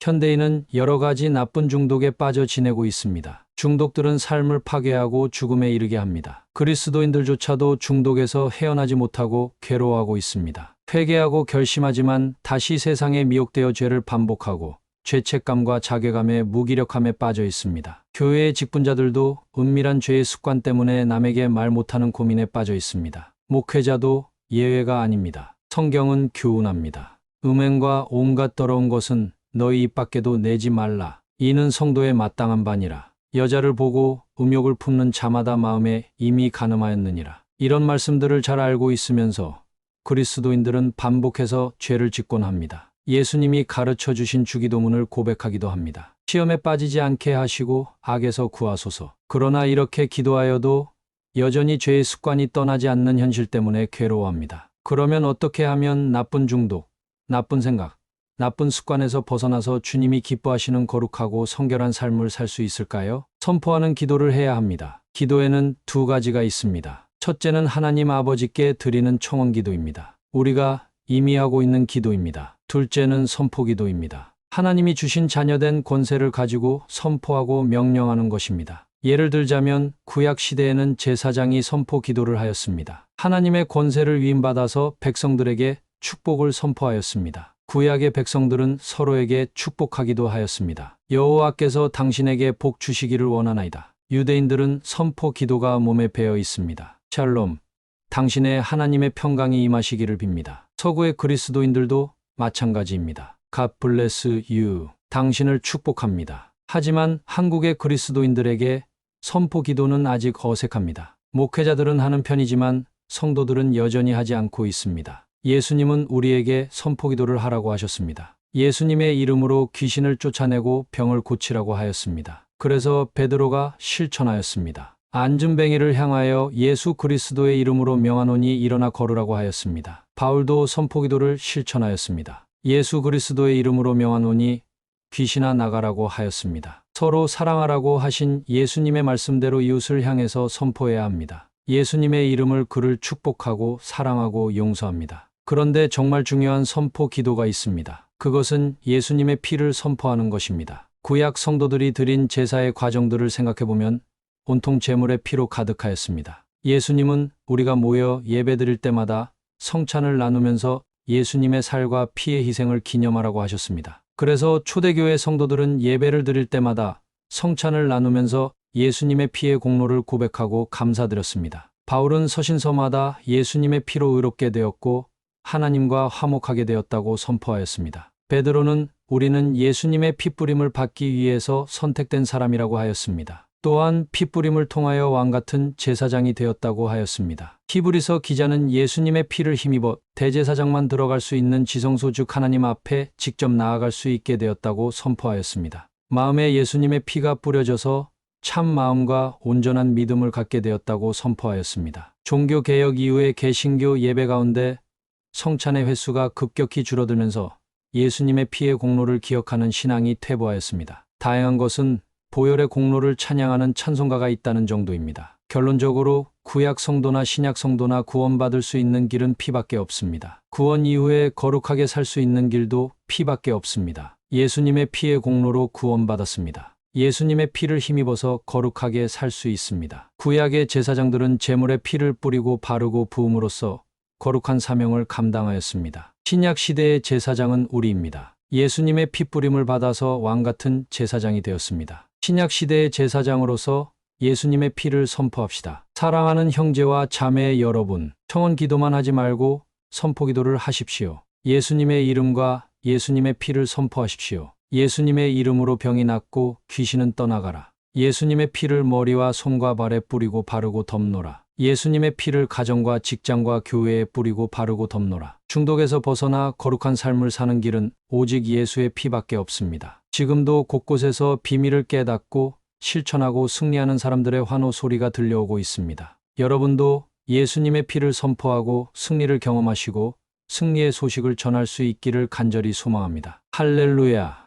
현대인은 여러 가지 나쁜 중독에 빠져 지내고 있습니다. 중독들은 삶을 파괴하고 죽음에 이르게 합니다. 그리스도인들조차도 중독에서 헤어나지 못하고 괴로워하고 있습니다. 회개하고 결심하지만 다시 세상에 미혹되어 죄를 반복하고 죄책감과 자괴감에 무기력함에 빠져 있습니다. 교회의 직분자들도 은밀한 죄의 습관 때문에 남에게 말 못하는 고민에 빠져 있습니다. 목회자도 예외가 아닙니다. 성경은 교훈합니다. 음행과 온갖 더러운 것은 너희 입 밖에도 내지 말라. 이는 성도의 마땅한 바니라. 여자를 보고 음욕을 품는 자마다 마음에 이미 간음하였느니라. 이런 말씀들을 잘 알고 있으면서 그리스도인들은 반복해서 죄를 짓곤 합니다. 예수님이 가르쳐 주신 주기도문을 고백하기도 합니다. 시험에 빠지지 않게 하시고 악에서 구하소서. 그러나 이렇게 기도하여도 여전히 죄의 습관이 떠나지 않는 현실 때문에 괴로워합니다. 그러면 어떻게 하면 나쁜 중독, 나쁜 생각, 나쁜 습관에서 벗어나서 주님이 기뻐하시는 거룩하고 성결한 삶을 살 수 있을까요? 선포하는 기도를 해야 합니다. 기도에는 두 가지가 있습니다. 첫째는 하나님 아버지께 드리는 청원 기도입니다. 우리가 이미 하고 있는 기도입니다. 둘째는 선포 기도입니다. 하나님이 주신 자녀된 권세를 가지고 선포하고 명령하는 것입니다. 예를 들자면 구약 시대에는 제사장이 선포 기도를 하였습니다. 하나님의 권세를 위임받아서 백성들에게 축복을 선포하였습니다. 구약의 백성들은 서로에게 축복하기도 하였습니다. 여호와께서 당신에게 복 주시기를 원하나이다. 유대인들은 선포 기도가 몸에 배어 있습니다. 샬롬, 당신의 하나님의 평강이 임하시기를 빕니다. 서구의 그리스도인들도 마찬가지입니다. God bless you. 당신을 축복합니다. 하지만 한국의 그리스도인들에게 선포 기도는 아직 어색합니다. 목회자들은 하는 편이지만 성도들은 여전히 하지 않고 있습니다. 예수님은 우리에게 선포 기도를 하라고 하셨습니다. 예수님의 이름으로 귀신을 쫓아내고 병을 고치라고 하였습니다. 그래서 베드로가 실천하였습니다. 안진뱅이를 향하여 예수 그리스도의 이름으로 명하노니 일어나 걸으라고 하였습니다. 바울도 선포 기도를 실천하였습니다. 예수 그리스도의 이름으로 명하노니 귀신아 나가라고 하였습니다. 서로 사랑하라고 하신 예수님의 말씀대로 이웃을 향해서 선포해야 합니다. 예수님의 이름을 그를 축복하고 사랑하고 용서합니다. 그런데 정말 중요한 선포 기도가 있습니다. 그것은 예수님의 피를 선포하는 것입니다. 구약 성도들이 드린 제사의 과정들을 생각해보면 온통 제물의 피로 가득하였습니다. 예수님은 우리가 모여 예배드릴 때마다 성찬을 나누면서 예수님의 살과 피의 희생을 기념하라고 하셨습니다. 그래서 초대교회 성도들은 예배를 드릴 때마다 성찬을 나누면서 예수님의 피의 공로를 고백하고 감사드렸습니다. 바울은 서신서마다 예수님의 피로 의롭게 되었고 하나님과 화목하게 되었다고 선포하였습니다. 베드로는 우리는 예수님의 피뿌림을 받기 위해서 선택된 사람이라고 하였습니다. 또한 피뿌림을 통하여 왕같은 제사장이 되었다고 하였습니다. 히브리서 기자는 예수님의 피를 힘입어 대제사장만 들어갈 수 있는 지성소 즉 하나님 앞에 직접 나아갈 수 있게 되었다고 선포하였습니다. 마음에 예수님의 피가 뿌려져서 참 마음과 온전한 믿음을 갖게 되었다고 선포하였습니다. 종교개혁 이후의 개신교 예배 가운데 성찬의 횟수가 급격히 줄어들면서 예수님의 피의 공로를 기억하는 신앙이 퇴보하였습니다. 다행한 것은 보혈의 공로를 찬양하는 찬송가가 있다는 정도입니다. 결론적으로 구약 성도나 신약 성도나 구원받을 수 있는 길은 피밖에 없습니다. 구원 이후에 거룩하게 살 수 있는 길도 피밖에 없습니다. 예수님의 피의 공로로 구원받았습니다. 예수님의 피를 힘입어서 거룩하게 살 수 있습니다. 구약의 제사장들은 제물에 피를 뿌리고 바르고 부음으로써 거룩한 사명을 감당하였습니다. 신약 시대의 제사장은 우리입니다. 예수님의 피뿌림을 받아서 왕같은 제사장이 되었습니다. 신약 시대의 제사장으로서 예수님의 피를 선포합시다. 사랑하는 형제와 자매 여러분, 청원 기도만 하지 말고 선포 기도를 하십시오. 예수님의 이름과 예수님의 피를 선포하십시오. 예수님의 이름으로 병이 낫고 귀신은 떠나가라. 예수님의 피를 머리와 손과 발에 뿌리고 바르고 덮노라. 예수님의 피를 가정과 직장과 교회에 뿌리고 바르고 덮노라. 중독에서 벗어나 거룩한 삶을 사는 길은 오직 예수의 피밖에 없습니다. 지금도 곳곳에서 비밀을 깨닫고 실천하고 승리하는 사람들의 환호 소리가 들려오고 있습니다. 여러분도 예수님의 피를 선포하고 승리를 경험하시고 승리의 소식을 전할 수 있기를 간절히 소망합니다. 할렐루야!